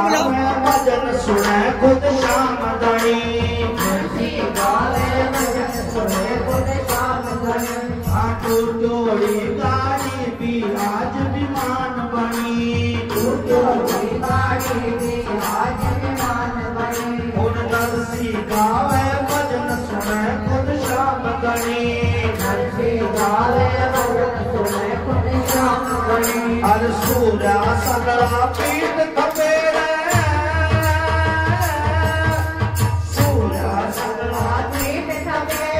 भजन सुने खुद श्याम धनी जोड़ी गाड़ी भी आज विमान बनी नरसी गावे भजन सुने खुद श्याम धनी अरे सूर्या सगड़ा पीठ खपे सूर्या सगड़ा पीठ खपे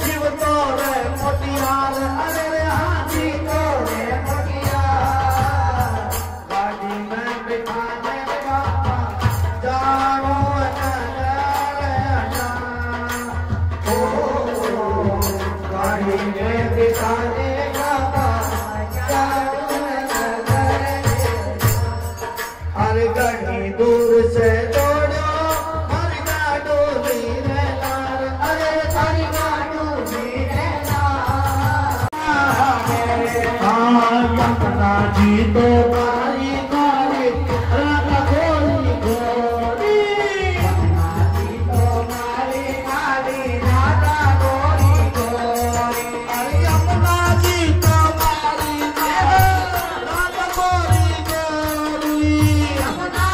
शिव तोरे मोटियार अरे हाथी तोरे मोटियार गाड़ी में बिठाने का जानो गाड़ी में बिठाने दूर से दौड़ो हरी गाड़ो वीरे लाल अरे हरी गाड़ो वीरे लाल यमुना जी तो मारी गाड़ी राधा गोरी गोरी यमुना जी तो मारी गाड़ी राधा गोरी गोरी अरे यमुना जी तो मारी राधा गोरी गोरी यमुना